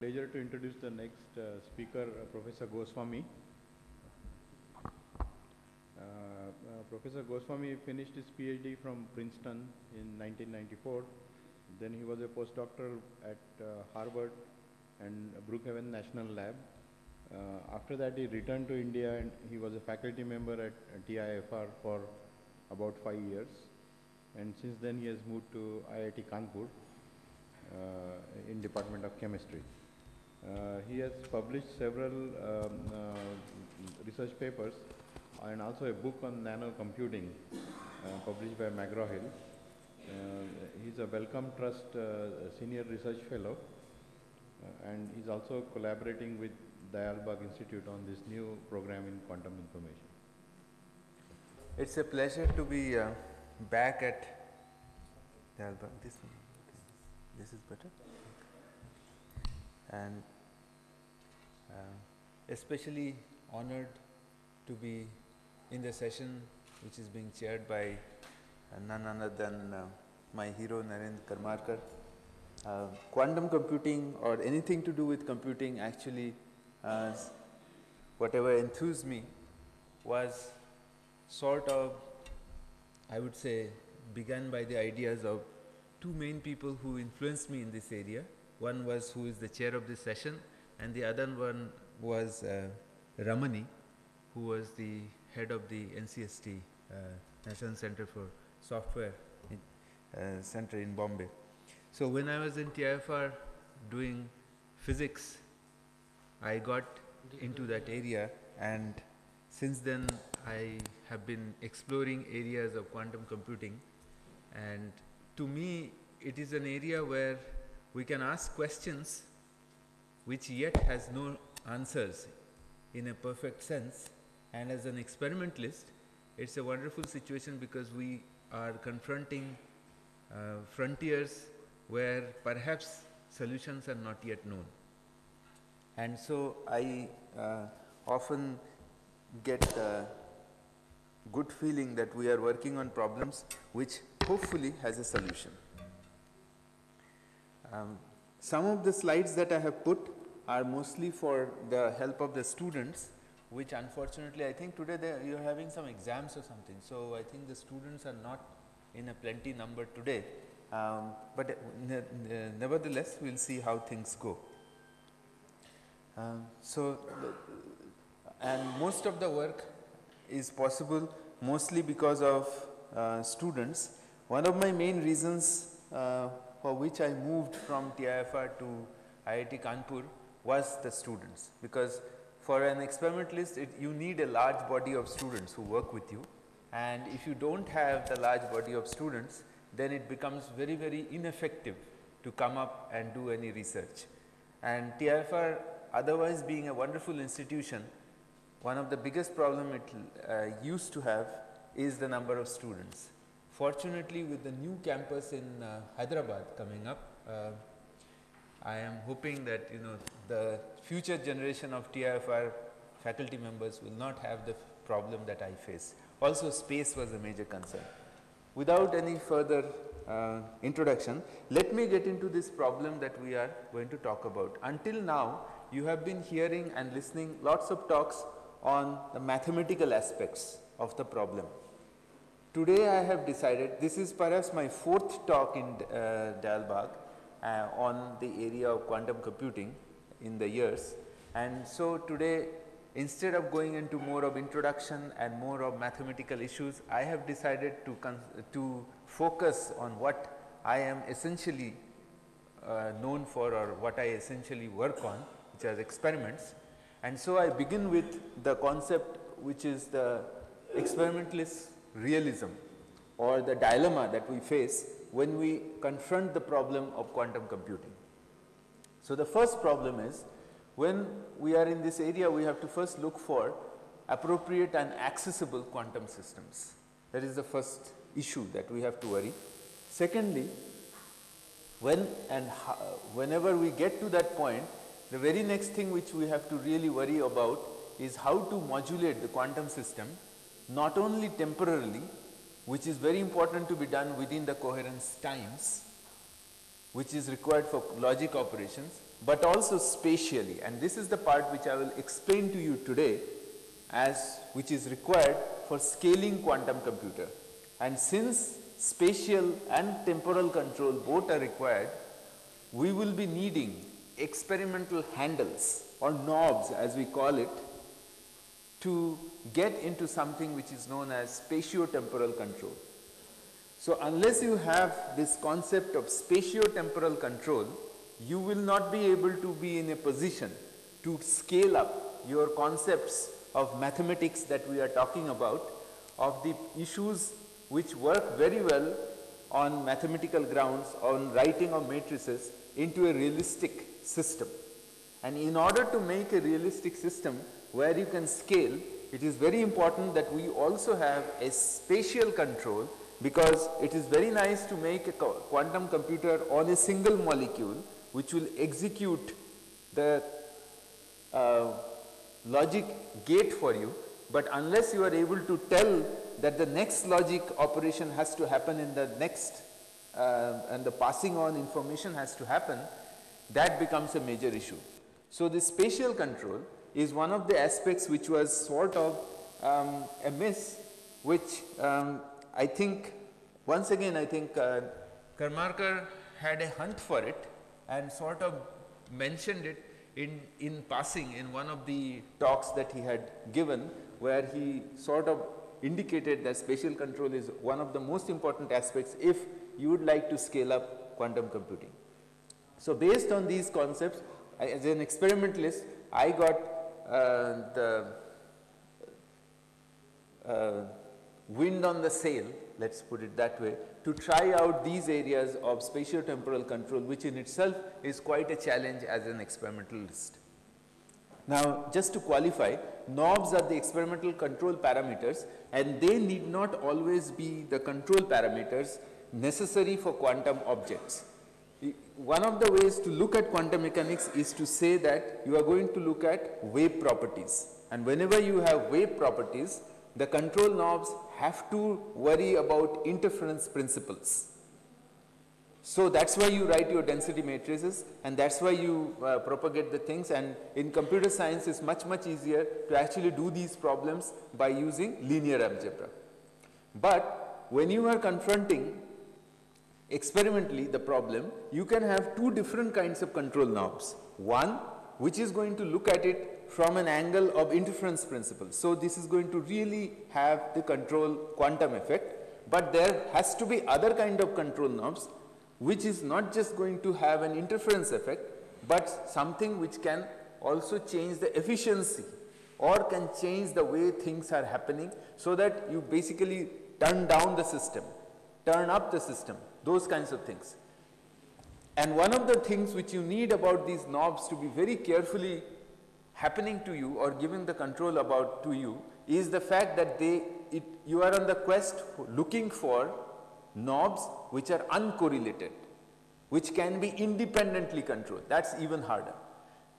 pleasure to introduce the next speaker, Professor Goswami. Professor Goswami finished his PhD from Princeton in 1994. Then he was a postdoctoral at Harvard and Brookhaven National Lab. After that, he returned to India and he was a faculty member at TIFR for about 5 years. And since then, he has moved to IIT Kanpur in Department of Chemistry. He has published several research papers and also a book on nano computing published by McGraw-Hill. He's a Wellcome Trust Senior Research Fellow and he's also collaborating with Dayal Bagh Institute on this new program in quantum information. It's a pleasure to be back at Dayal Bagh. This is better. And especially honored to be in the session which is being chaired by none other than my hero Narendra Karmarkar. Quantum computing or anything to do with computing actually whatever enthused me was sort of, I would say, began by the ideas of two main people who influenced me in this area. One was who is the chair of this session and the other one was Ramani, who was the head of the NCST, National Center for Software Center in Bombay. So when I was in TIFR doing physics, I got into that area, and since then I have been exploring areas of quantum computing, and to me it is an area where we can ask questions which yet has no answers in a perfect sense, and as an experimentalist it's a wonderful situation because we are confronting frontiers where perhaps solutions are not yet known. And so I often get a good feeling that we are working on problems which hopefully has a solution. Some of the slides that I have put are mostly for the help of the students, which unfortunately I think today you are having some exams or something. So I think the students are not in a plenty number today, but nevertheless we will see how things go. And most of the work is possible mostly because of students. One of my main reasons for which I moved from TIFR to IIT Kanpur was the students, because for an experimentalist you need a large body of students who work with you, and if you don't have the large body of students, then it becomes very ineffective to come up and do any research. And TIFR, otherwise being a wonderful institution, one of the biggest problem it used to have is the number of students. Fortunately, with the new campus in Hyderabad coming up, I am hoping that the future generation of TIFR faculty members will not have the problem that I face. Also, space was a major concern. Without any further introduction, let me get into this problem that we are going to talk about. Until now, you have been hearing and listening lots of talks on the mathematical aspects of the problem. Today I have decided, this is perhaps my fourth talk in Dayal Bagh on the area of quantum computing in the years, and so today, instead of going into more of introduction and more of mathematical issues, I have decided to focus on what I am essentially known for, or what I essentially work on, which are experiments. And so I begin with the concept which is the experimentalist realism, or the dilemma that we face when we confront the problem of quantum computing. So the first problem is, when we are in this area, we have to first look for appropriate and accessible quantum systems. That is the first issue that we have to worry. Secondly, whenever we get to that point, the very next thing which we have to really worry about is how to modulate the quantum system, not only temporarily, which is very important to be done within the coherence times, which is required for logic operations, but also spatially, and this is the part which I will explain to you today, as which is required for scaling quantum computer. And since spatial and temporal control both are required, we will be needing experimental handles or knobs, as we call it, to get into something which is known as spatiotemporal control. So unless you have this concept of spatiotemporal control, you will not be able to be in a position to scale up your concepts of mathematics that we are talking about, of the issues which work very well on mathematical grounds, on writing of matrices, into a realistic system. And in order to make a realistic system where you can scale, it is very important that we also have a spatial control, because it is very nice to make a quantum computer on a single molecule which will execute the logic gate for you, but unless you are able to tell that the next logic operation has to happen in the next and the passing on information has to happen, that becomes a major issue. So the spatial control is one of the aspects which was sort of a miss, which I think, once again, I think Karmarkar had a hunt for it and sort of mentioned it in passing in one of the talks that he had given, where he sort of indicated that spatial control is one of the most important aspects if you would like to scale up quantum computing. So based on these concepts, as an experimentalist, I got the wind on the sail, let's put it that way, to try out these areas of spatiotemporal control, which in itself is quite a challenge as an experimentalist. Now, just to qualify, knobs are the experimental control parameters, and they need not always be the control parameters necessary for quantum objects. One of the ways to look at quantum mechanics is to say that you are going to look at wave properties, and whenever you have wave properties, the control knobs have to worry about interference principles. So that's why you write your density matrices, and that's why you propagate the things, and in computer science it's much easier to actually do these problems by using linear algebra. But when you are confronting experimentally the problem, you can have two different kinds of control knobs. One which is going to look at it from an angle of interference principle. So this is going to really have the control quantum effect, but there has to be other kind of control knobs which is not just going to have an interference effect, but something which can also change the efficiency or can change the way things are happening, so that you basically turn down the system, turn up the system, those kinds of things. And one of the things which you need about these knobs to be very carefully happening to you or giving the control about to you is the fact that you are on the quest looking for knobs which are uncorrelated, which can be independently controlled. That's even harder.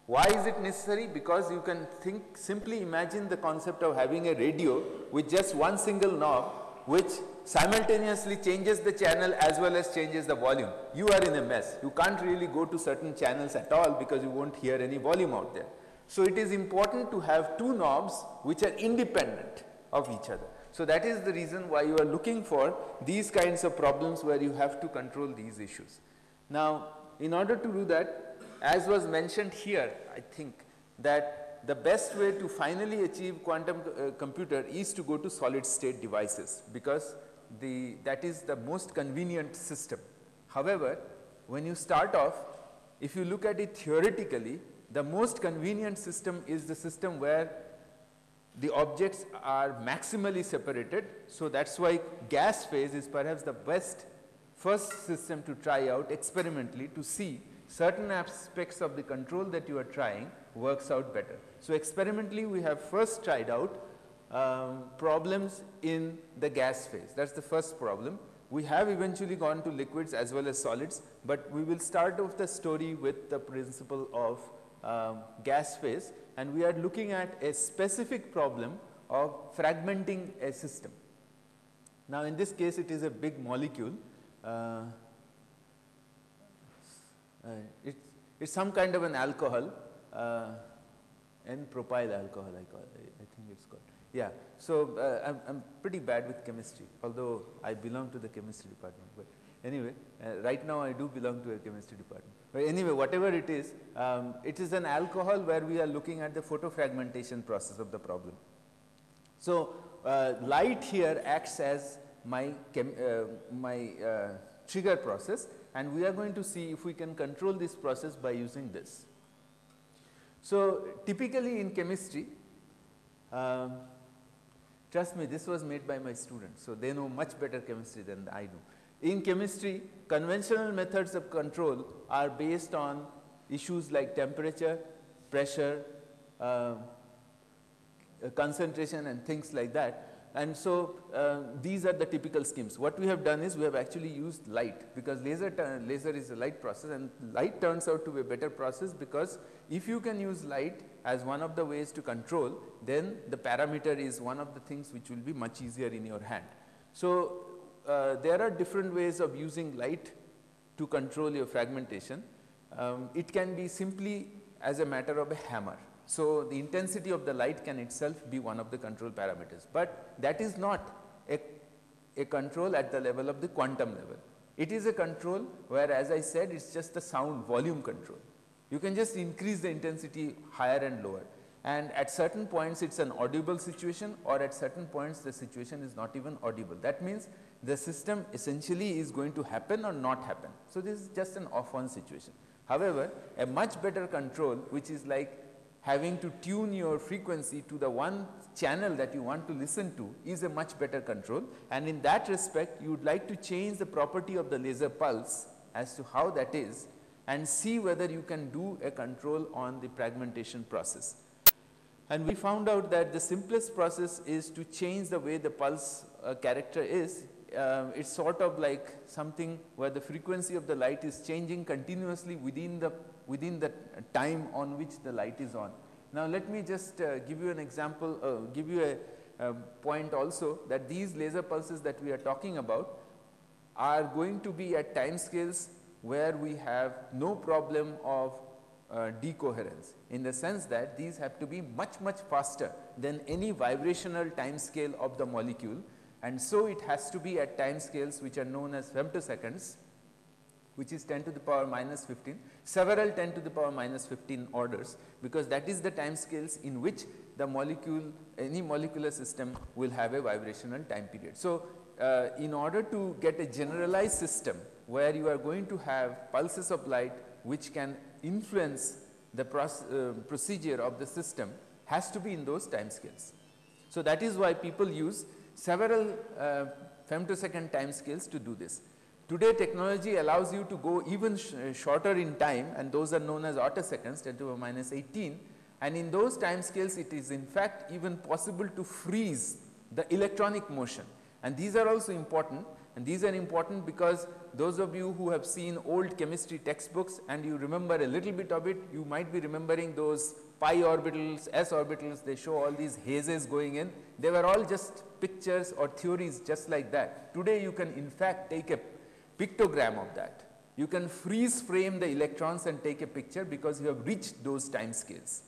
Why is it necessary? Because you can simply imagine the concept of having a radio with just one single knob which simultaneously changes the channel as well as changes the volume. You are in a mess. You can't really go to certain channels at all because you won't hear any volume out there. So it is important to have two knobs which are independent of each other. So that is the reason why you are looking for these kinds of problems where you have to control these issues. Now, in order to do that, as was mentioned here, I think that the best way to finally achieve quantum computer is to go to solid state devices, because that is the most convenient system. However, when you start off, if you look at it theoretically, the most convenient system is the system where the objects are maximally separated. So that's why gas phase is perhaps the best first system to try out experimentally to see certain aspects of the control that you are trying works out better. So experimentally we have first tried out problems in the gas phase. That's the first problem. We have eventually gone to liquids as well as solids, but we will start off the story with the principle of gas phase, and we are looking at a specific problem of fragmenting a system. Now in this case it is a big molecule. it's some kind of an alcohol, N-propyl alcohol I think it's called. Yeah, so I'm pretty bad with chemistry, although I belong to the chemistry department, but anyway, right now I do belong to a chemistry department. But anyway, whatever it is an alcohol where we are looking at the photofragmentation process of the problem. So light here acts as my trigger process, and we are going to see if we can control this process by using this. So typically in chemistry, trust me, this was made by my students, so they know much better chemistry than I do. In chemistry, conventional methods of control are based on issues like temperature, pressure, concentration and things like that. And so these are the typical schemes. What we have done is we have actually used light, because laser is a light process, and light turns out to be a better process, because if you can use light as one of the ways to control, then the parameter is one of the things which will be much easier in your hand. So there are different ways of using light to control your fragmentation. It can be simply as a matter of a hammer. So the intensity of the light can itself be one of the control parameters, but that is not a control at the level of the quantum level. It is a control where, as I said, it's just a sound volume control. You can just increase the intensity higher and lower, and at certain points it's an audible situation, or at certain points the situation is not even audible. That means the system essentially is going to happen or not happen. So this is just an off-on situation. However, a much better control, which is like having to tune your frequency to the one channel that you want to listen to, is a much better control, and in that respect you would like to change the property of the laser pulse as to how that is, and see whether you can do a control on the fragmentation process. And we found out that the simplest process is to change the way the pulse character is. It's sort of like something where the frequency of the light is changing continuously within the time on which the light is on. Now let me just give you an example, give you a point also, that these laser pulses that we are talking about are going to be at time scales where we have no problem of decoherence, in the sense that these have to be much faster than any vibrational time scale of the molecule, and so it has to be at time scales which are known as femtoseconds, which is 10 to the power minus 15, several 10 to the power minus 15 orders, because that is the time scales in which the molecule, any molecular system will have a vibrational time period. So in order to get a generalized system where you are going to have pulses of light which can influence the procedure of the system, has to be in those time scales. So that is why people use several femtosecond time scales to do this. Today technology allows you to go even shorter in time, and those are known as autoseconds, 10 to the power minus 18, and in those time scales it is in fact even possible to freeze the electronic motion. And these are also important, and these are important because those of you who have seen old chemistry textbooks and you remember a little bit of it, you might be remembering those pi orbitals, s orbitals, they show all these hazes going in. They were all just pictures or theories just like that. Today you can in fact take a pictogram of that. You can freeze frame the electrons and take a picture because you have reached those time scales,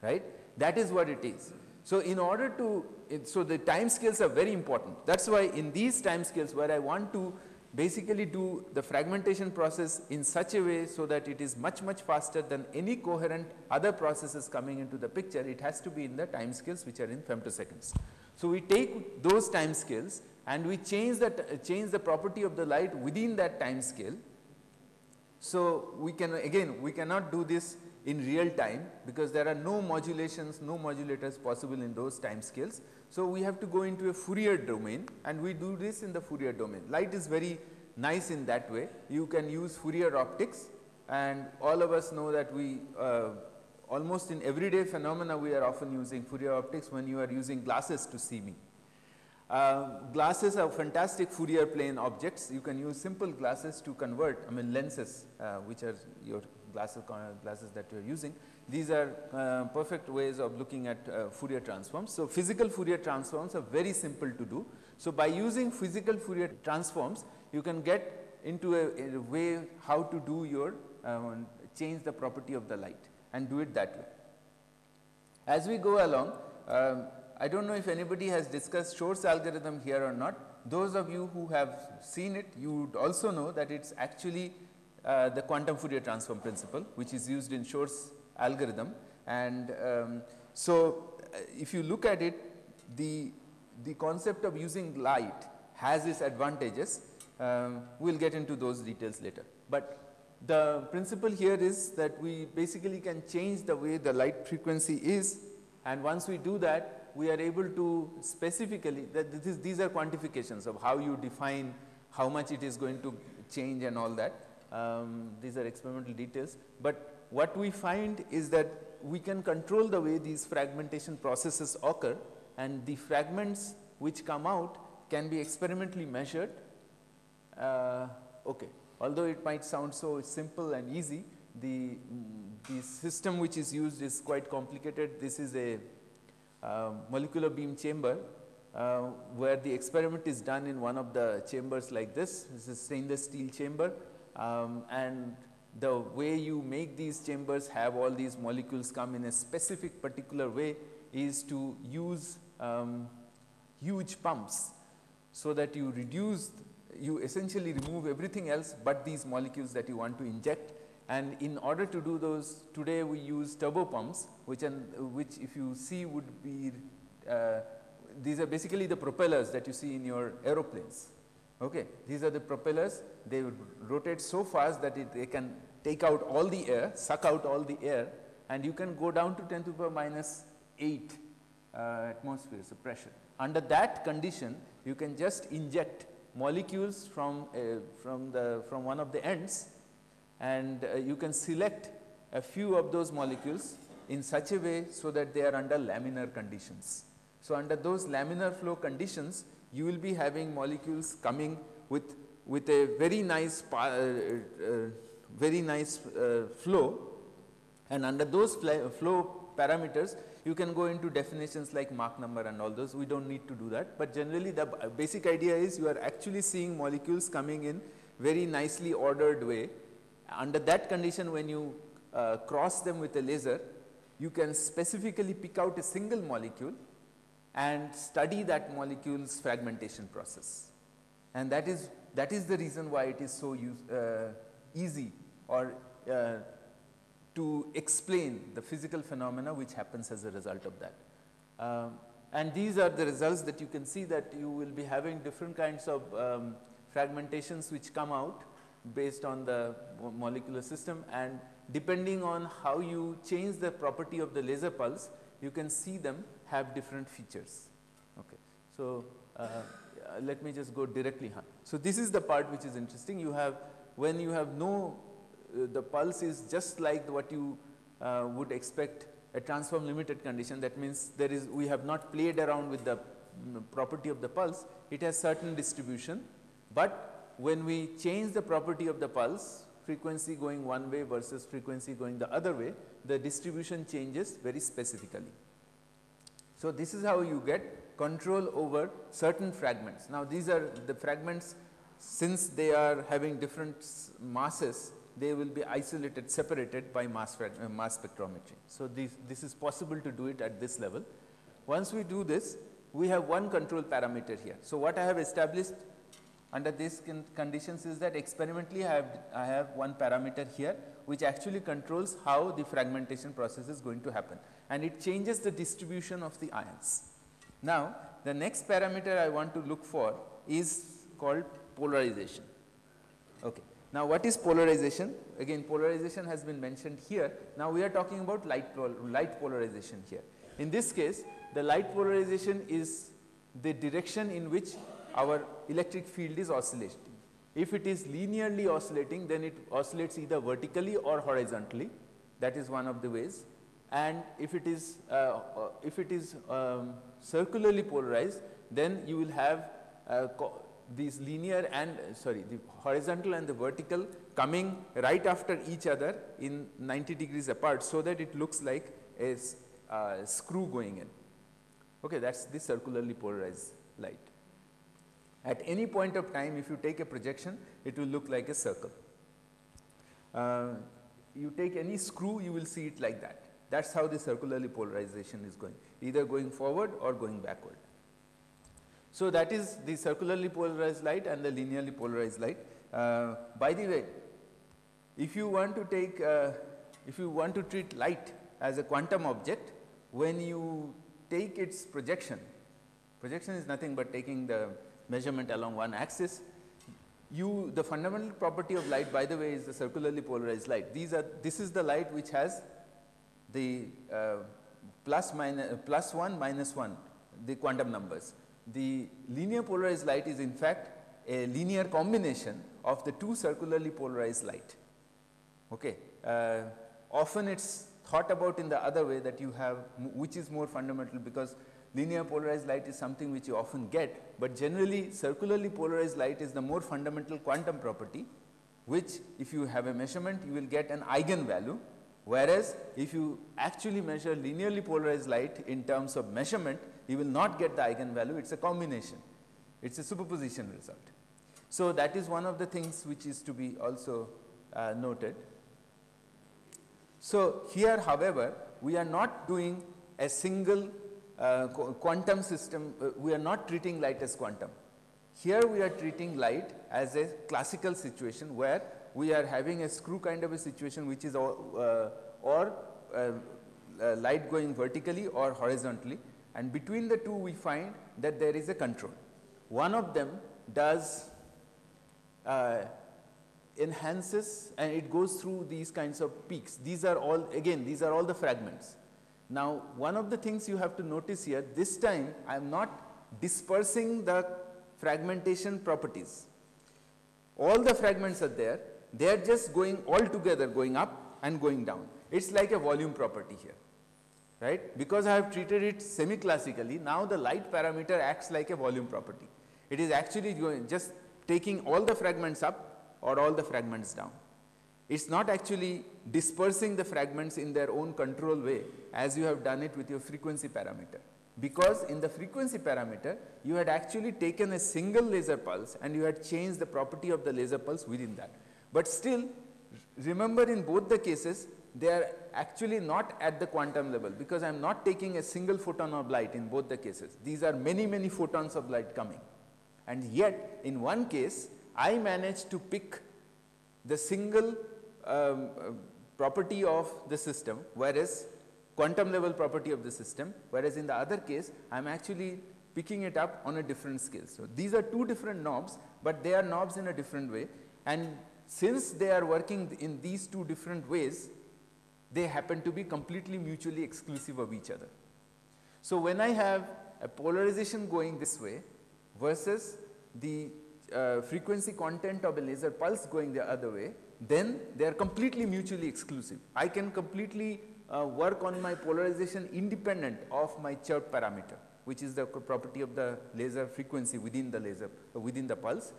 right? That is what it is. So in order to, so the time scales are very important. That's why in these time scales where I want to basically do the fragmentation process in such a way so that it is much faster than any coherent other processes coming into the picture, it has to be in the time scales which are in femtoseconds. So we take those time scales and we change the property of the light within that time scale. So we can, again, we cannot do this in real time because there are no modulations, no modulators possible in those time scales. So we have to go into a Fourier domain, and we do this in the Fourier domain. Light is very nice in that way. You can use Fourier optics, and all of us know that we almost in everyday phenomena we are often using Fourier optics when you are using glasses to see me. Glasses are fantastic Fourier plane objects. You can use simple glasses to convert, I mean lenses, which are your glasses that you are using. These are perfect ways of looking at Fourier transforms. So physical Fourier transforms are very simple to do. So by using physical Fourier transforms, you can get into a way how to do your change the property of the light and do it that way. As we go along, I do not know if anybody has discussed Shor's algorithm here or not. Those of you who have seen it, you would also know that it is actually the quantum Fourier transform principle, which is used in Shor's algorithm. And so, if you look at it, the concept of using light has its advantages. We will get into those details later. But the principle here is that we basically can change the way the light frequency is, and once we do that, we are able to specifically, these are quantifications of how you define how much it is going to change and all that. These are experimental details, but what we find is that we can control the way these fragmentation processes occur, and the fragments which come out can be experimentally measured. Okay. Although it might sound so simple and easy, the system which is used is quite complicated. This is a molecular beam chamber where the experiment is done in one of the chambers like this. This is a stainless steel chamber, and the way you make these chambers have all these molecules come in a specific particular way is to use huge pumps, so that you reduce, you essentially remove everything else but these molecules that you want to inject. And in order to do those, today we use turbo pumps, which if you see would be, these are basically the propellers that you see in your aeroplanes. Okay. These are the propellers, they would rotate so fast that they can take out all the air, suck out all the air, and you can go down to 10 to the power minus 8 atmospheres of pressure. Under that condition, you can just inject molecules from one of the ends, and you can select a few of those molecules in such a way so that they are under laminar conditions. So, under those laminar flow conditions, you will be having molecules coming with a very nice flow, and under those flow parameters you can go into definitions like Mach number and all those. We do not need to do that, but generally the basic idea is you are actually seeing molecules coming in very nicely ordered way. Under that condition, when you cross them with a laser, you can specifically pick out a single molecule and study that molecule's fragmentation process, and that is the reason why it is so easy or to explain the physical phenomena which happens as a result of that. And these are the results that you can see, that you will be having different kinds of fragmentations which come out based on the molecular system, and depending on how you change the property of the laser pulse, you can see them have different features. Okay. So, let me just go directly. So, this is the part which is interesting. You have, when you have no, the pulse is just like what you would expect a transform limited condition. That means there is, we have not played around with the property of the pulse. It has certain distribution, but when we change the property of the pulse, frequency going one way versus frequency going the other way, the distribution changes very specifically. So, this is how you get control over certain fragments. Now, these are the fragments, since they are having different masses, they will be isolated, separated by mass spectrometry. So, this is possible to do it at this level. Once we do this, we have one control parameter here. So, what I have established under these conditions is that experimentally I have one parameter here which actually controls how the fragmentation process is going to happen, and it changes the distribution of the ions. Now, the next parameter I want to look for is called polarization. Okay. Now, what is polarization? Again, polarization has been mentioned here. Now, we are talking about light polarization here. In this case, the light polarization is the direction in which our electric field is oscillating. If it is linearly oscillating, then it oscillates either vertically or horizontally. That is one of the ways. And if it is circularly polarized, then you will have these linear and the horizontal and the vertical coming right after each other in 90 degrees apart, so that it looks like a screw going in. Okay, that is the circularly polarized light. At any point of time, if you take a projection, it will look like a circle. You take any screw, you will see it like that. That's how the circularly polarization is going, either going forward or going backward. So that is the circularly polarized light and the linearly polarized light. By the way, if you want to take, if you want to treat light as a quantum object, when you take its projection, projection is nothing but taking the measurement along one axis. The fundamental property of light, by the way, is the circularly polarized light. This is the light which has the plus 1, minus 1, the quantum numbers. The linear polarized light is in fact a linear combination of the two circularly polarized light. Okay. Often it's thought about in the other way, that you have, which is more fundamental, because linear polarized light is something which you often get, but generally circularly polarized light is the more fundamental quantum property, which if you have a measurement you will get an eigenvalue, whereas if you actually measure linearly polarized light in terms of measurement, you will not get the eigenvalue. It's a combination, it's a superposition result. So that is one of the things which is to be also noted. So here, however, we are not doing a single quantum system, we are not treating light as quantum. Here we are treating light as a classical situation, where we are having a screw kind of a situation, which is light going vertically or horizontally, and between the two we find that there is a control. One of them does enhances, and it goes through these kinds of peaks. These are all, again, these are all the fragments. Now, one of the things you have to notice here, this time I am not dispersing the fragmentation properties. All the fragments are there, they are just going all together, going up and going down. It's like a volume property here, right? Because I have treated it semi-classically, now the light parameter acts like a volume property. It is actually just taking all the fragments up or all the fragments down. It's not actually dispersing the fragments in their own control way, as you have done it with your frequency parameter. Because in the frequency parameter, you had actually taken a single laser pulse and you had changed the property of the laser pulse within that. But still, remember, in both the cases, they are actually not at the quantum level, because I am not taking a single photon of light in both the cases. These are many, many photons of light coming. And yet, in one case, I managed to pick the single property of the system, whereas quantum level property of the system, whereas in the other case I am actually picking it up on a different scale. So these are two different knobs, but they are knobs in a different way, and since they are working in these two different ways, they happen to be completely mutually exclusive of each other. So when I have a polarization going this way versus the frequency content of a laser pulse going the other way, then they are completely mutually exclusive. I can completely work on my polarization independent of my chirp parameter, which is the property of the laser frequency within the laser, within the pulse,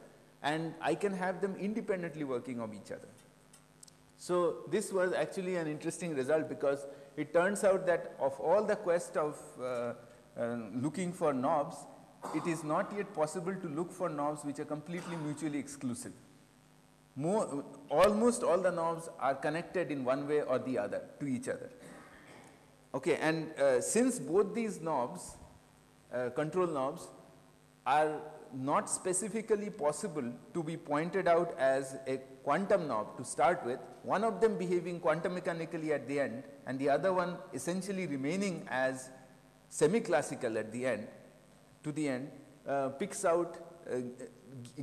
and I can have them independently working of each other. So this was actually an interesting result, because it turns out that of all the quest of looking for knobs, it is not yet possible to look for knobs which are completely mutually exclusive. Almost all the knobs are connected in one way or the other to each other. Okay, and since both these knobs, control knobs, are not specifically possible to be pointed out as a quantum knob to start with, one of them behaving quantum mechanically at the end and the other one essentially remaining as semi-classical at the end, to the end, picks out,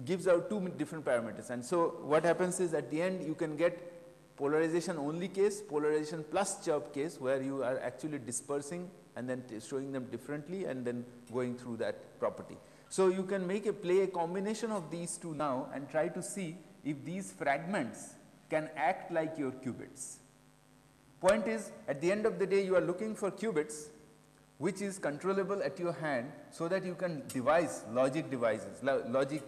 gives out two different parameters. And so what happens is, at the end you can get polarization only case, polarization plus chirp case, where you are actually dispersing and then showing them differently and then going through that property. So you can play a combination of these two now and try to see if these fragments can act like your qubits. Point is, at the end of the day, you are looking for qubits which is controllable at your hand, so that you can devise logic devices, logic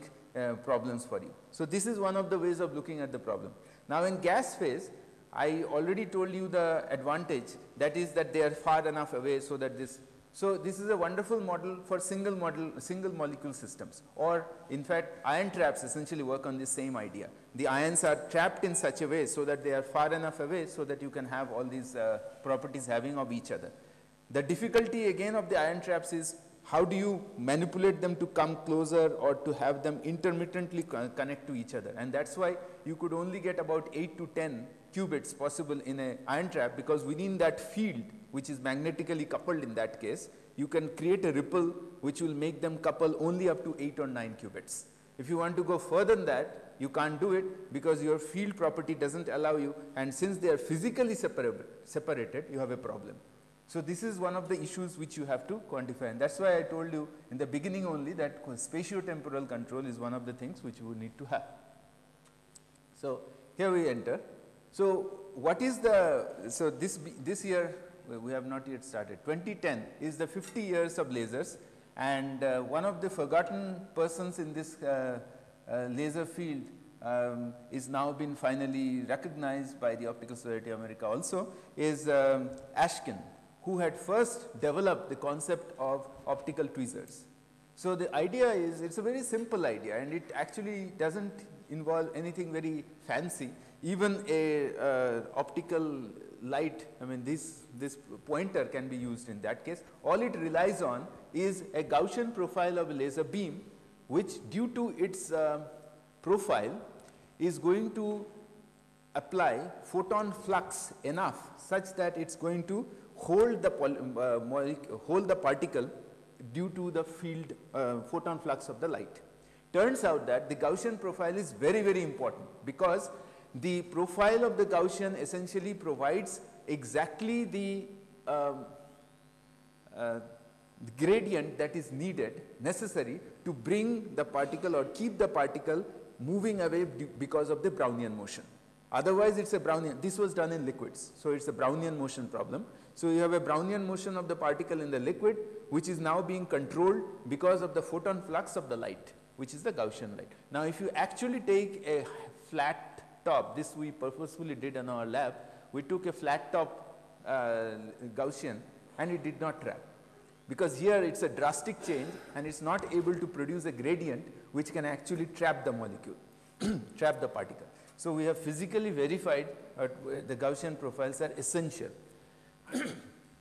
problems for you. So this is one of the ways of looking at the problem. Now in gas phase, I already told you the advantage, that is that they are far enough away so that this is a wonderful model for single molecule systems, or in fact ion traps essentially work on this same idea, the ions are trapped in such a way so that they are far enough away so that you can have all these properties having of each other. The difficulty again of the ion traps is how do you manipulate them to come closer or to have them intermittently connect to each other, and that's why you could only get about 8 to 10 qubits possible in an ion trap, because within that field, which is magnetically coupled in that case, you can create a ripple which will make them couple only up to 8 or 9 qubits. If you want to go further than that, you can't do it because your field property doesn't allow you, and since they are physically separated, you have a problem. So this is one of the issues which you have to quantify, and that's why I told you in the beginning only that spatiotemporal control is one of the things which we need to have. So here we enter. So what is the, so this year we have not yet started. 2010 is the 50 years of lasers, and one of the forgotten persons in this laser field is now been finally recognized by the Optical Society of America also, is Ashkin, who had first developed the concept of optical tweezers. So the idea is, it's a very simple idea, and it actually doesn't involve anything very fancy. Even a optical light, I mean this pointer can be used in that case. All it relies on is a Gaussian profile of a laser beam, which due to its profile is going to apply photon flux enough such that it's going to hold the particle due to the field photon flux of the light. Turns out that the Gaussian profile is very, very important, because the profile of the Gaussian essentially provides exactly the gradient that is necessary to bring the particle or keep the particle moving away because of the Brownian motion. Otherwise, it's a Brownian. This was done in liquids, so it's a Brownian motion problem. So you have a Brownian motion of the particle in the liquid, which is now being controlled because of the photon flux of the light, which is the Gaussian light. Now, if you actually take a flat top, this we purposefully did in our lab, we took a flat top Gaussian and it did not trap, because here it's a drastic change and it's not able to produce a gradient which can actually trap the molecule, trap the particle. So we have physically verified the Gaussian profiles are essential.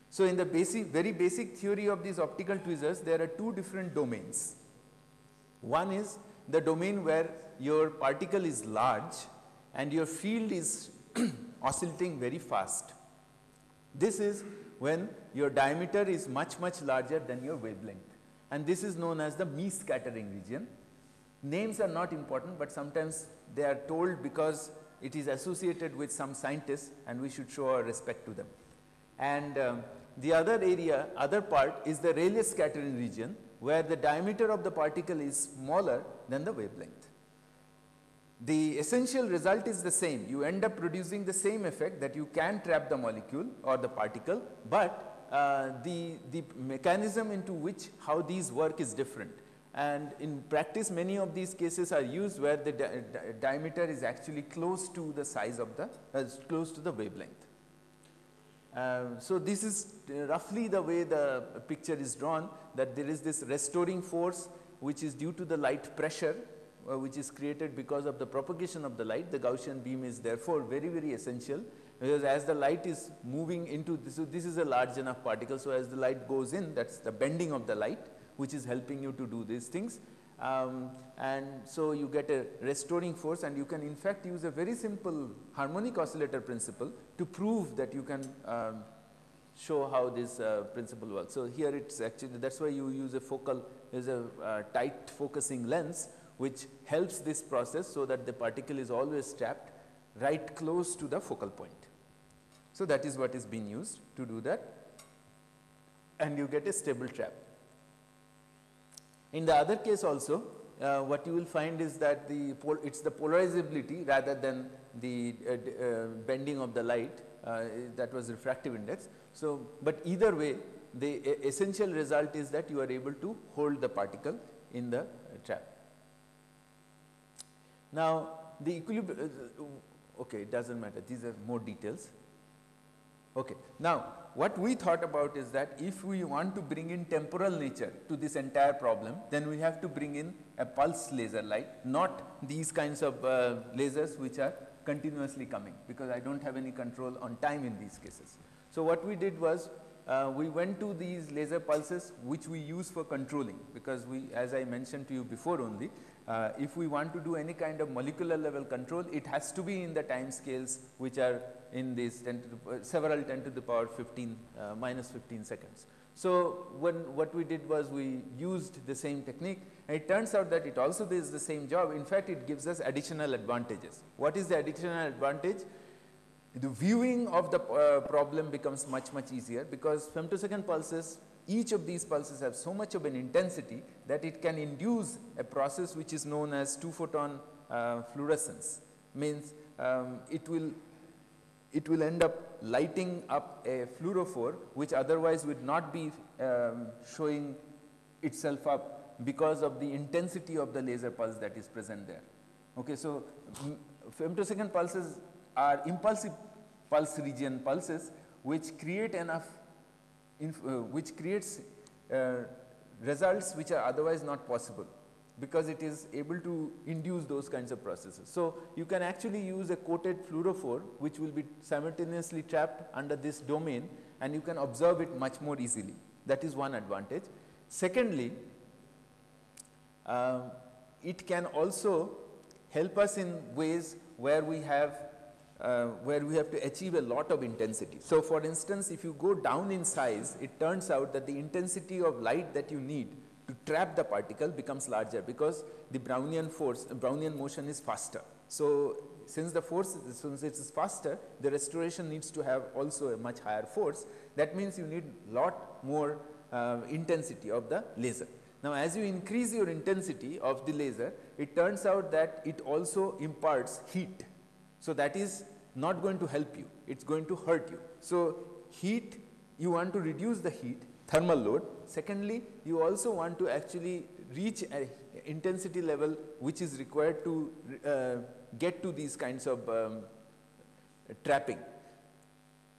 So in the very basic theory of these optical tweezers, there are two different domains. One is the domain where your particle is large and your field is oscillating very fast. This is when your diameter is much, much larger than your wavelength, and this is known as the Mie scattering region. Names are not important, but sometimes they are told because it is associated with some scientists and we should show our respect to them. And the other part is the Rayleigh scattering region, where the diameter of the particle is smaller than the wavelength. The essential result is the same. You end up producing the same effect, that you can trap the molecule or the particle, but the mechanism into which how these work is different. And in practice, many of these cases are used where the diameter is actually close to the size of the, close to the wavelength. So this is roughly the way the picture is drawn, that there is this restoring force which is due to the light pressure which is created because of the propagation of the light. The Gaussian beam is therefore very, very essential, because as the light is moving into this, so this is a large enough particle, so as the light goes in, that's the bending of the light which is helping you to do these things. And so you get a restoring force, and you can in fact use a very simple harmonic oscillator principle to prove that you can show how this principle works. So here it's actually, that's why you use a focal, is a tight focusing lens which helps this process, so that the particle is always trapped right close to the focal point. So that is what is being used to do that, and you get a stable trap. In the other case also, what you will find is that it's the polarizability rather than the bending of the light that was refractive index. So, but either way, the essential result is that you are able to hold the particle in the trap. Now, the equilibrium, okay, it does not matter, these are more details. Okay. Now, what we thought about is that if we want to bring in temporal nature to this entire problem, then we have to bring in a pulse laser light, not these kinds of lasers which are continuously coming, because I don't have any control on time in these cases. So what we did was, we went to these laser pulses which we use for controlling, because we, as I mentioned to you before only, if we want to do any kind of molecular level control, it has to be in the time scales which are in these several 10 to the power 15 minus 15 seconds. So what we did was we used the same technique, and it turns out that it also does the same job. In fact, it gives us additional advantages. What is the additional advantage? The viewing of the problem becomes much easier, because femtosecond pulses, each of these pulses have so much of an intensity that it can induce a process which is known as 2-photon fluorescence. Means it will end up lighting up a fluorophore which otherwise would not be showing itself up because of the intensity of the laser pulse that is present there. Okay, so femtosecond pulses are impulsive pulse region pulses which create enough, which creates results which are otherwise not possible, because it is able to induce those kinds of processes. So you can actually use a coated fluorophore which will be simultaneously trapped under this domain, and you can observe it much more easily. That is one advantage. Secondly, it can also help us in ways where we have to achieve a lot of intensity. So for instance, if you go down in size, it turns out that the intensity of light that you need to trap the particle becomes larger, because the Brownian force, Brownian motion is faster. So since the force, since it is faster, the restoration needs to have also a much higher force. That means you need lot more intensity of the laser. Now as you increase your intensity of the laser, it turns out that it also imparts heat. So that is not going to help you, it's going to hurt you. So heat, you want to reduce the heat, thermal load. Secondly, you also want to actually reach an intensity level which is required to get to these kinds of trapping.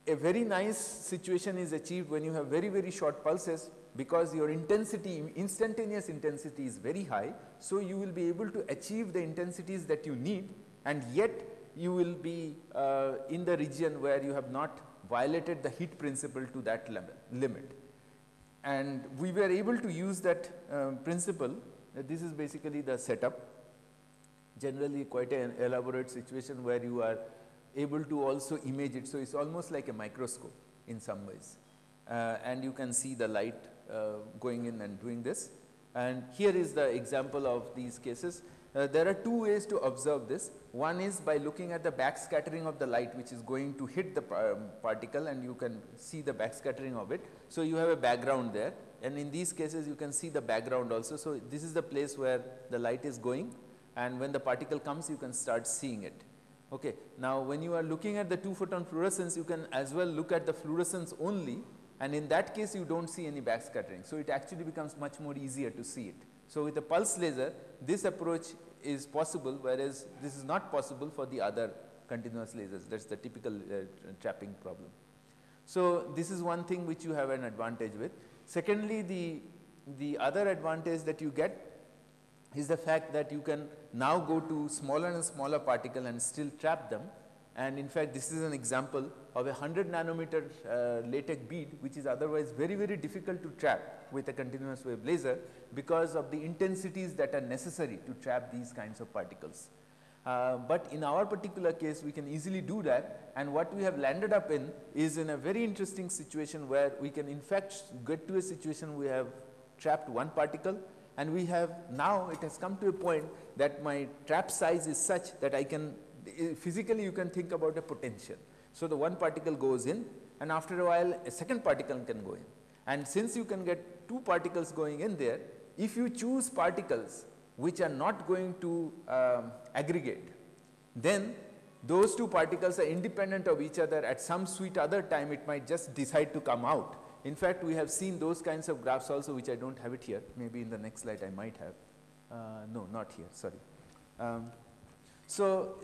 A very nice situation is achieved when you have very short pulses, because your intensity, instantaneous intensity is very high. So you will be able to achieve the intensities that you need, and yet you will be in the region where you have not violated the heat principle to that limit. And we were able to use that principle. This is basically the setup. Generally quite an elaborate situation where you are able to also image it. So it's almost like a microscope in some ways. And you can see the light going in and doing this. And here is the example of these cases. There are two ways to observe this. One is by looking at the backscattering of the light which is going to hit the particle, and you can see the backscattering of it. So you have a background there, and in these cases you can see the background also. So this is the place where the light is going, and when the particle comes you can start seeing it. Okay. Now when you are looking at the 2-photon fluorescence, you can as well look at the fluorescence only, and in that case you don't see any backscattering. So it actually becomes much more easier to see it. So with a pulse laser, this approach is possible, whereas this is not possible for the other continuous lasers. That's the typical trapping problem. So this is one thing which you have an advantage with. Secondly, the other advantage that you get is the fact that you can now go to smaller and smaller particle and still trap them. And in fact, this is an example of a 100 nanometer latex bead, which is otherwise very difficult to trap with a continuous wave laser because of the intensities that are necessary to trap these kinds of particles. But in our particular case, we can easily do that, and what we have landed up in is in a very interesting situation where we can in fact get to a situation we have trapped one particle, and we have now, it has come to a point that my trap size is such that I can, physically you can think about a potential. So the one particle goes in, and after a while a second particle can go in. And since you can get two particles going in there, if you choose particles which are not going to aggregate, then those two particles are independent of each other. At some sweet other time it might just decide to come out. In fact, we have seen those kinds of graphs also, which I don't have it here. Maybe in the next slide I might have. No, not here, sorry. So,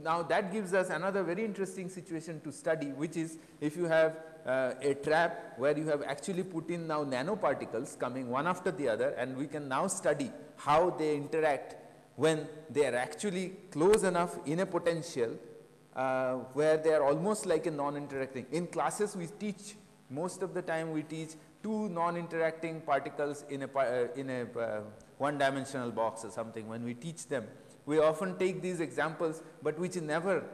now that gives us another very interesting situation to study, which is if you have a trap where you have actually put in now nanoparticles coming one after the other, and we can now study how they interact when they are actually close enough in a potential where they are almost like a non-interacting. In classes we teach, most of the time we teach two non-interacting particles in a one-dimensional box or something. When we teach them, we often take these examples, but which never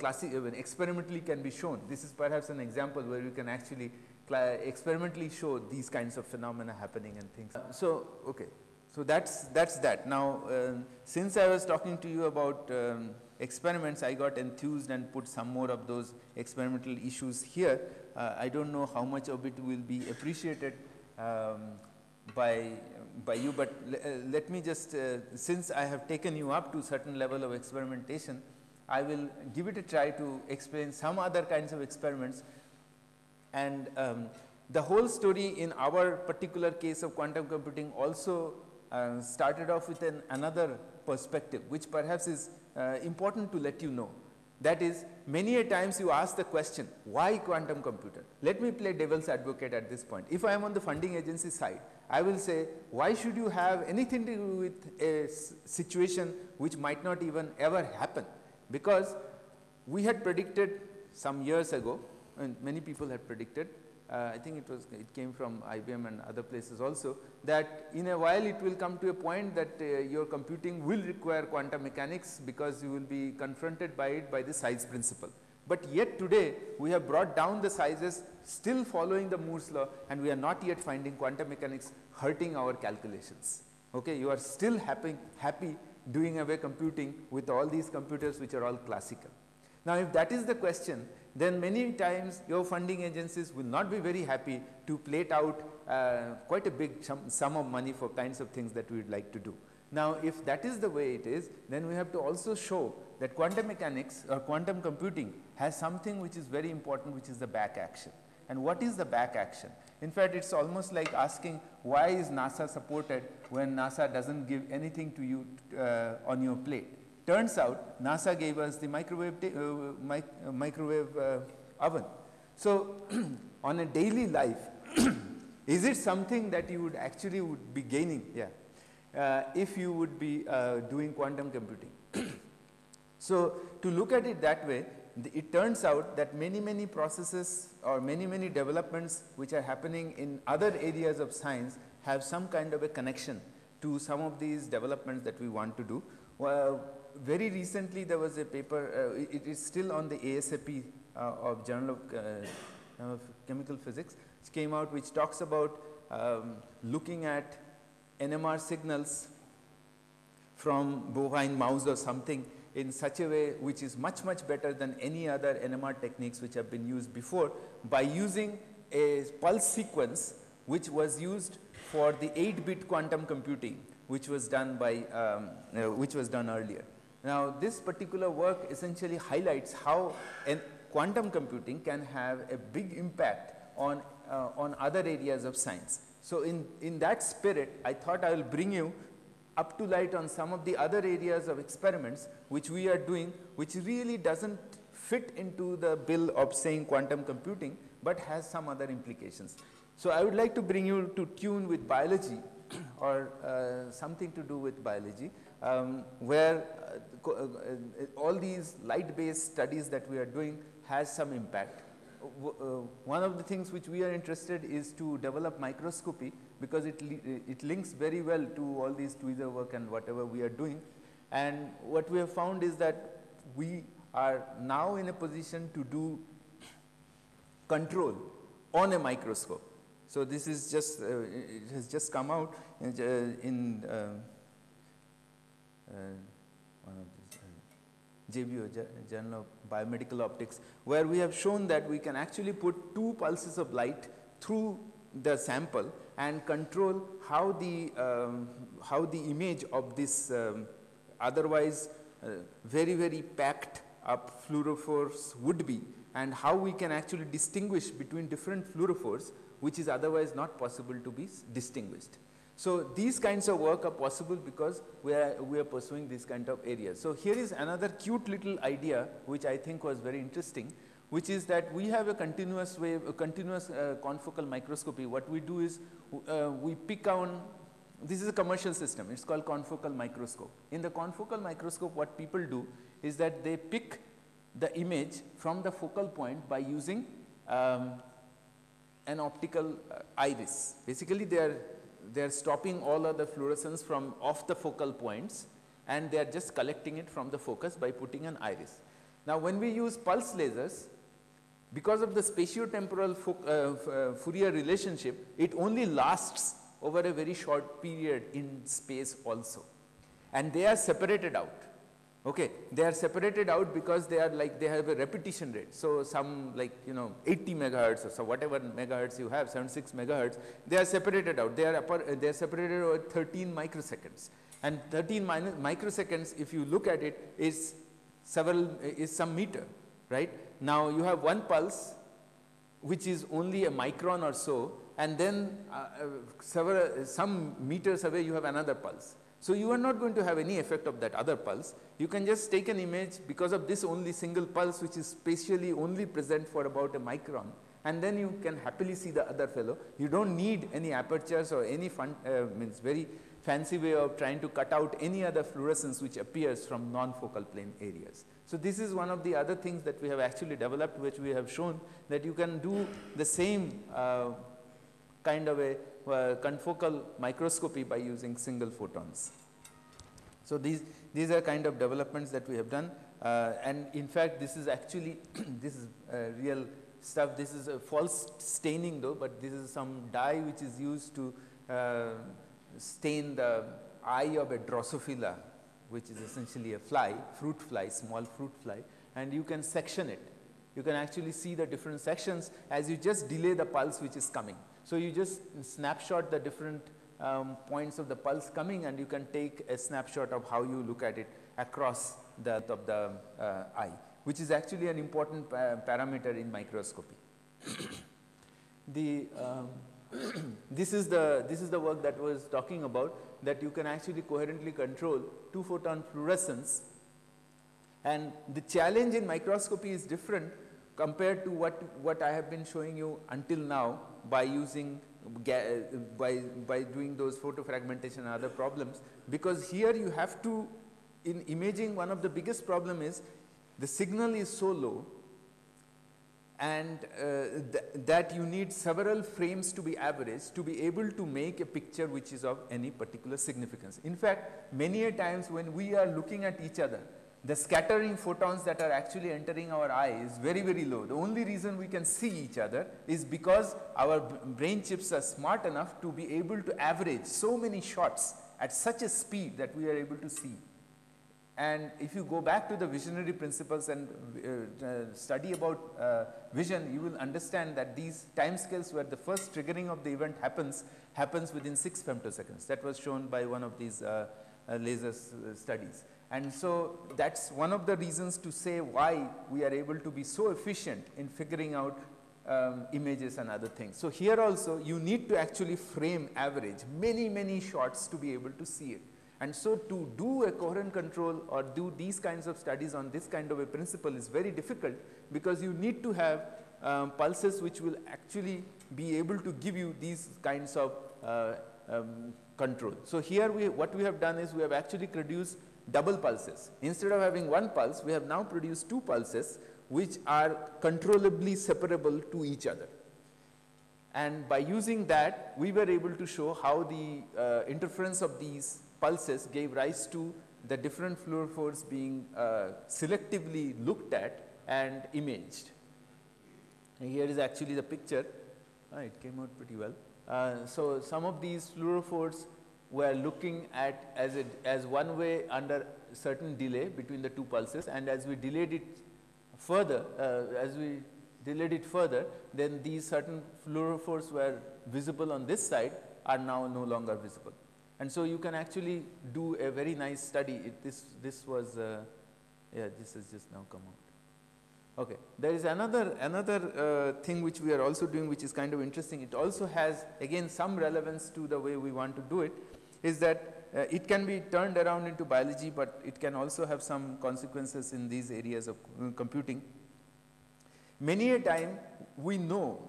experimentally can be shown. This is perhaps an example where you can actually experimentally show these kinds of phenomena happening and things. So, okay. So, that's that. Now, since I was talking to you about experiments, I got enthused and put some more of those experimental issues here. I don't know how much of it will be appreciated by you, but let me just, since I have taken you up to certain level of experimentation, I will give it a try to explain some other kinds of experiments. And the whole story in our particular case of quantum computing also started off with another perspective, which perhaps is important to let you know. That is, many a times you ask the question, why quantum computer? Let me play devil's advocate at this point. If I am on the funding agency side, I will say, why should you have anything to do with a situation which might not even ever happen? Because we had predicted some years ago, and many people had predicted, I think it came from IBM and other places also, that in a while it will come to a point that your computing will require quantum mechanics, because you will be confronted by it by the size principle. But yet today we have brought down the sizes, still following the Moore's law, and we are not yet finding quantum mechanics hurting our calculations. Okay, you are still happy doing away computing with all these computers which are all classical. Now, if that is the question, then many times your funding agencies will not be very happy to plate out quite a big sum of money for kinds of things that we would like to do. Now, if that is the way it is, then we have to also show that quantum mechanics or quantum computing has something which is very important, which is the back action. And what is the back action? In fact, it's almost like asking, why is NASA supported when NASA doesn't give anything to you on your plate? Turns out NASA gave us the microwave oven. So, on a daily life, is it something that you would actually be gaining? Yeah. If you would be doing quantum computing. So, to look at it that way, it turns out that many processes or many developments which are happening in other areas of science have some kind of a connection to some of these developments that we want to do. Very recently there was a paper, it is still on the ASAP of Journal of Chemical Physics, which came out, which talks about looking at NMR signals from bovine mouse or something in such a way which is much better than any other NMR techniques which have been used before, by using a pulse sequence which was used for the 8-bit quantum computing, which was done by which was done earlier. Now, this particular work essentially highlights how quantum computing can have a big impact on other areas of science. So, in that spirit, I thought I will bring you up to light on some of the other areas of experiments which we are doing, which really doesn't fit into the bill of saying quantum computing, but has some other implications. So, I would like to bring you to tune with biology or something to do with biology, where all these light based studies that we are doing has some impact. One of the things which we are interested is to develop microscopy, because it links very well to all these tweezer work and whatever we are doing. And what we have found is that we are now in a position to do control on a microscope. So, this is just it has just come out in one of these JBO, Journal of Biomedical Optics, where we have shown that we can actually put 2 pulses of light through the sample and control how the image of this otherwise very packed up fluorophores would be, and how we can actually distinguish between different fluorophores which is otherwise not possible to be distinguished. So these kinds of work are possible because we are pursuing these kind of areas. So here is another cute little idea which I think was very interesting, which is that we have a continuous wave, a continuous confocal microscopy. What we do is we pick on, this is a commercial system, it's called confocal microscope. In the confocal microscope, what people do is that they pick the image from the focal point by using an optical iris. Basically, they are stopping all other fluorescence from off the focal points, and they are just collecting it from the focus by putting an iris. Now, when we use pulse lasers, because of the spatiotemporal Fourier relationship, it only lasts over a very short period in space also, and they are separated out. Okay, they are separated out because they are like, they have a repetition rate. So some, like, you know, 80 megahertz or so, whatever megahertz you have, 76 megahertz, they are separated out. They are separated over 13 microseconds. And 13 microseconds, if you look at it, is some meter, right? Now you have one pulse which is only a micron or so, and then some meters away you have another pulse. So you are not going to have any effect of that other pulse. You can just take an image because of this only single pulse, which is spatially only present for about a micron, and then you can happily see the other fellow. You don't need any apertures or any very fancy way of trying to cut out any other fluorescence which appears from non-focal plane areas. So this is one of the other things that we have actually developed, which we have shown that you can do the same kind of a confocal microscopy by using single photons. So these are kind of developments that we have done, and in fact this is actually this is real stuff. This is a false staining though, but this is some dye which is used to stain the eye of a Drosophila, which is essentially a fly, fruit fly, small fruit fly, and you can section it. You can actually see the different sections as you just delay the pulse which is coming. So you just snapshot the different points of the pulse coming, and you can take a snapshot of how you look at it across the eye, which is actually an important parameter in microscopy. This is the work that was talking about, that you can actually coherently control 2-photon fluorescence, and the challenge in microscopy is different compared to what I have been showing you until now by using by doing those photofragmentation and other problems, because here you have to, in imaging, one of the biggest problem is the signal is so low, and that you need several frames to be averaged to be able to make a picture which is of any particular significance. In fact, many a times when we are looking at each other, the scattering photons that are actually entering our eye is very, very low. The only reason we can see each other is because our brain chips are smart enough to be able to average so many shots at such a speed that we are able to see. And if you go back to the visionary principles and study about vision, you will understand that these timescales where the first triggering of the event happens within 6 femtoseconds. That was shown by one of these laser studies. And so that's one of the reasons to say why we are able to be so efficient in figuring out images and other things. So here also you need to actually frame average many shots to be able to see it. And so to do a coherent control or do these kinds of studies on this kind of a principle is very difficult, because you need to have pulses which will actually be able to give you these kinds of control. So here what we have done is we have actually produced double pulses. Instead of having one pulse, we have now produced 2 pulses which are controllably separable to each other. And by using that, we were able to show how the interference of these pulses gave rise to the different fluorophores being selectively looked at and imaged. And here is actually the picture. It came out pretty well. So some of these fluorophores were looking at as one way under certain delay between the 2 pulses, and as we delayed it further, then these certain fluorophores were visible on this side are now no longer visible. And so you can actually do a very nice study. This was, this has just now come Okay. There is another thing which we are also doing, which is kind of interesting. It also has again some relevance to the way we want to do it, is that it can be turned around into biology, but it can also have some consequences in these areas of computing. Many a time we know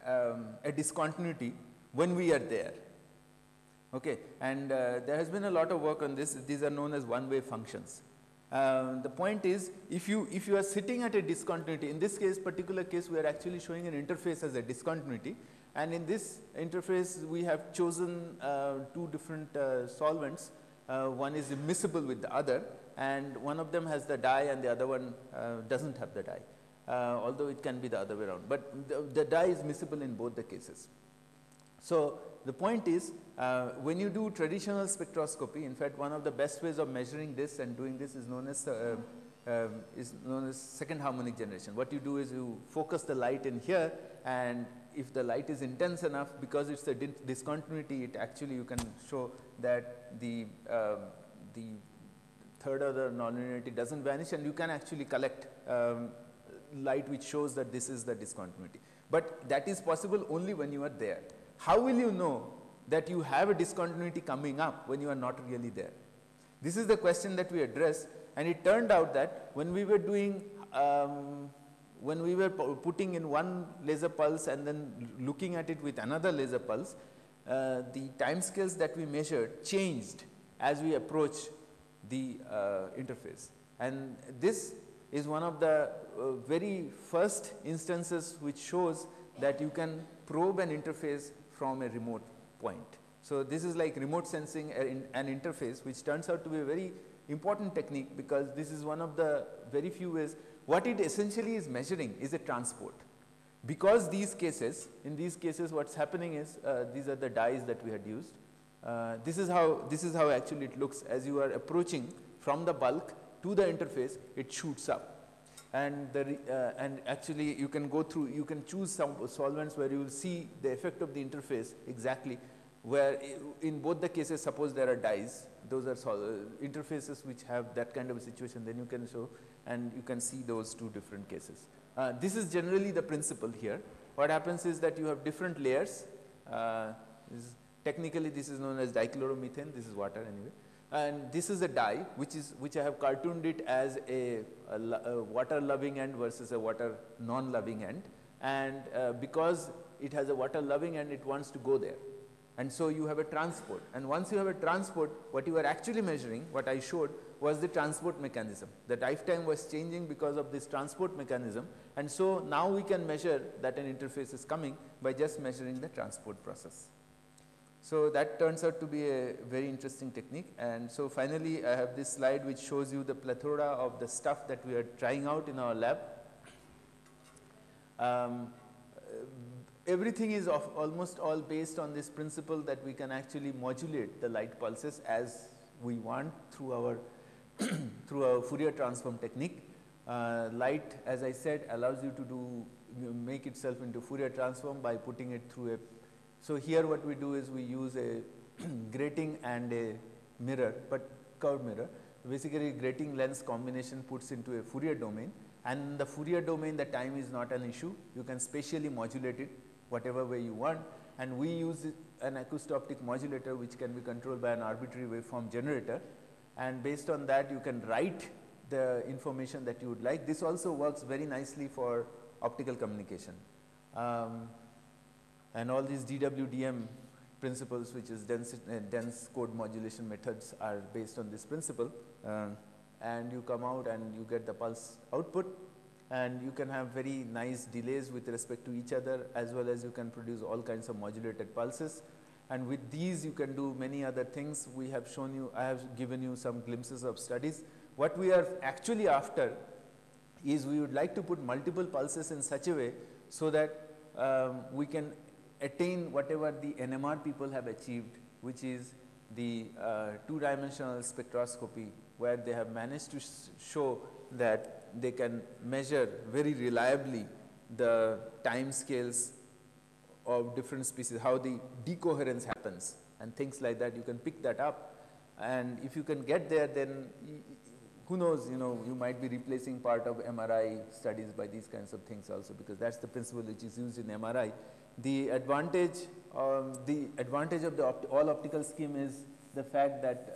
a discontinuity when we are there. Okay. And there has been a lot of work on this. These are known as one-way functions. The point is, if you are sitting at a discontinuity, in this particular case, we are actually showing an interface as a discontinuity, and in this interface we have chosen two different solvents. One is immiscible with the other, and one of them has the dye and the other one doesn't have the dye, although it can be the other way around, but the dye is miscible in both the cases. So the point is, when you do traditional spectroscopy, in fact, one of the best ways of measuring this and doing this is known as second harmonic generation. What you do is you focus the light in here, and if the light is intense enough, because it's a discontinuity, it actually you can show that the third order nonlinearity doesn't vanish, and you can actually collect light which shows that this is the discontinuity. But that is possible only when you are there. How will you know that you have a discontinuity coming up when you are not really there? This is the question that we addressed, and it turned out that when we were doing, when we were putting in one laser pulse and then looking at it with another laser pulse, the time scales that we measured changed as we approach the interface. And this is one of the very first instances which shows that you can probe an interface from a remote point. So this is like remote sensing an interface, which turns out to be a very important technique, because this is one of the very few ways. What it essentially is measuring is a transport. Because in these cases what's happening is, these are the dyes that we had used. This is how actually it looks as you are approaching from the bulk to the interface. It shoots up. And actually you can go through, you can choose some solvents where you will see the effect of the interface exactly, where in both the cases, suppose there are dyes, those are interfaces which have that kind of a situation, then you can show, and you can see those two different cases. This is generally the principle here. What happens is that you have different layers. Technically this is known as dichloromethane, this is water anyway. And this is a dye which I have cartooned it as a water loving end versus a water non loving end, and because it has a water loving end, it wants to go there, and so you have a transport. And once you have a transport, what you are actually measuring, what I showed, was the transport mechanism. The lifetime was changing because of this transport mechanism, and so now we can measure that an interface is coming by just measuring the transport process. So that turns out to be a very interesting technique. And so finally I have this slide which shows you the plethora of the stuff that we are trying out in our lab. Everything is almost all based on this principle that we can actually modulate the light pulses as we want through our through our Fourier transform technique. Light, as I said, allows you to make itself into Fourier transform by putting it through a. So here what we do is we use a grating and a mirror, but curved mirror. Basically grating lens combination puts into a Fourier domain, and in the Fourier domain the time is not an issue. You can spatially modulate it whatever way you want, and we use an acoustoptic modulator which can be controlled by an arbitrary waveform generator, and based on that you can write the information that you would like. This also works very nicely for optical communication. And all these DWDM principles, which is dense code modulation methods, are based on this principle. And you come out and you get the pulse output, and you can have very nice delays with respect to each other, as well as you can produce all kinds of modulated pulses. And with these you can do many other things. We have shown you, I have given you some glimpses of studies. What we are actually after is we would like to put multiple pulses in such a way so that we can attain whatever the NMR people have achieved, which is the two-dimensional spectroscopy, where they have managed to show that they can measure very reliably the time scales of different species, how the decoherence happens and things like that. You can pick that up, and if you can get there, then who knows, you know, you might be replacing part of MRI studies by these kinds of things also, because that's the principle which is used in MRI. The advantage of the all optical scheme is the fact that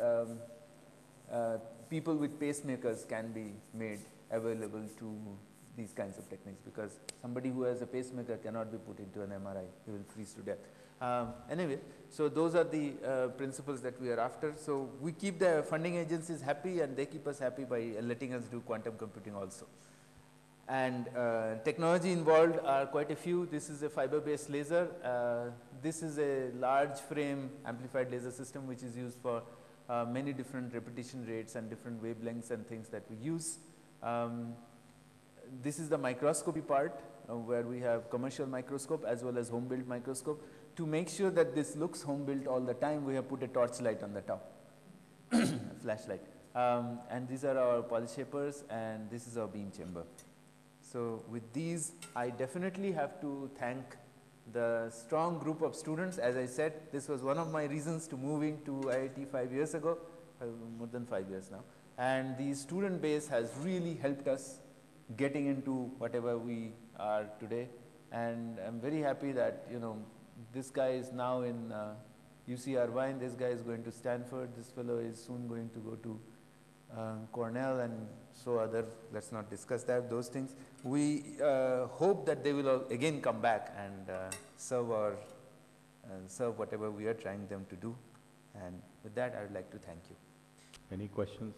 people with pacemakers can be made available to these kinds of techniques, because somebody who has a pacemaker cannot be put into an MRI, he will freeze to death. Anyway, so those are the principles that we are after. So we keep the funding agencies happy, and they keep us happy by letting us do quantum computing also. And technology involved are quite a few. This is a fiber-based laser. This is a large frame amplified laser system which is used for many different repetition rates and different wavelengths and things that we use. This is the microscopy part where we have commercial microscope as well as home built microscope. To make sure that this looks home built all the time, we have put a torchlight on the top, a flashlight. And these are our polyshapers, and this is our beam chamber. So with these, I definitely have to thank the strong group of students. As I said, this was one of my reasons to moving to IIT 5 years ago, more than 5 years now. And the student base has really helped us getting into whatever we are today. And I'm very happy that, you know, this guy is now in UC Irvine, this guy is going to Stanford, this fellow is soon going to go to Cornell, and so other, let's not discuss that, those things. We hope that they will again come back and serve whatever we are trying them to do. And with that, I would like to thank you. Any questions?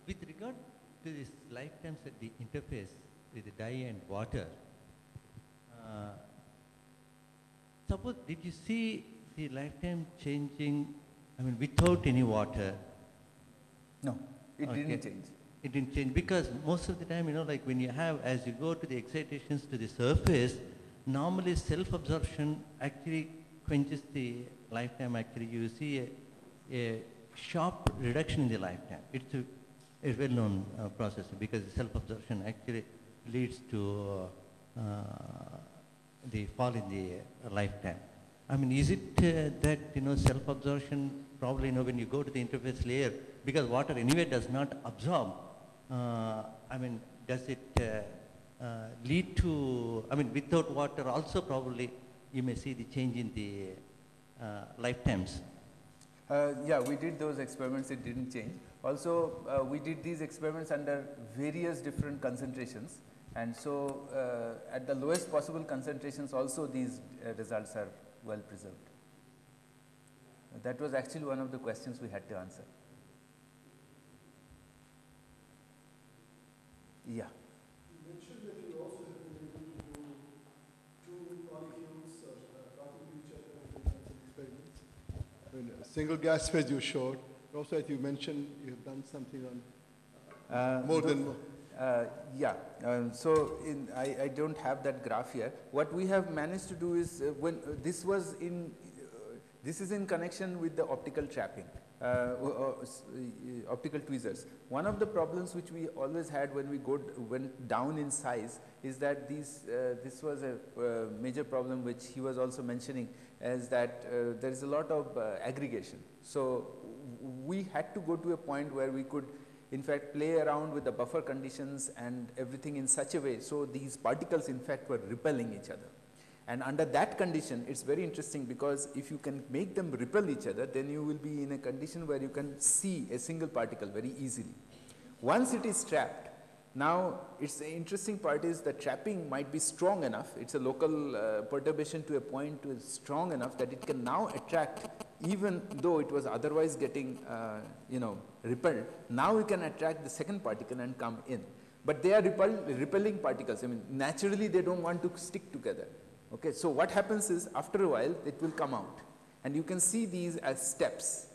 With regard to this lifetimes at the interface with the dye and water, suppose, did you see the lifetime changing, I mean, without any water? No, it didn't change. It didn't change, because most of the time, you know, like when you have, as you go to the excitations to the surface, normally self-absorption actually quenches the lifetime. Actually, you see a sharp reduction in the lifetime. It's a well-known process, because self-absorption actually leads to the fall in the lifetime. I mean, is it that, you know, self-absorption, probably, you know, when you go to the interface layer, because water anyway does not absorb, I mean, does it lead to, I mean, without water also probably you may see the change in the lifetimes? Yeah, we did those experiments, it didn't change. Also, we did these experiments under various different concentrations. And so, at the lowest possible concentrations also these results are well preserved. That was actually one of the questions we had to answer. Yeah. You mentioned that you also have been able to do two molecules talking to each other in different kinds of experiments. I mean, a single gas phase you showed. Also, as you mentioned, you have done something on more than one. Yeah, so I don't have that graph here. What we have managed to do is when this was in, this is in connection with the optical trapping, optical tweezers. One of the problems which we always had when we went down in size is that this was a major problem which he was also mentioning, is that there is a lot of aggregation. So we had to go to a point where we could in fact play around with the buffer conditions and everything in such a way so these particles in fact were repelling each other. And under that condition, it's very interesting, because if you can make them repel each other, then you will be in a condition where you can see a single particle very easily. Once it is trapped, now it's the interesting part is the trapping might be strong enough, it's a local perturbation to a point to strong enough that it can now attract, even though it was otherwise getting repelled, now we can attract the second particle and come in. But they are repelling particles. I mean, naturally they don't want to stick together. Okay, so what happens is after a while it will come out, and you can see these as steps.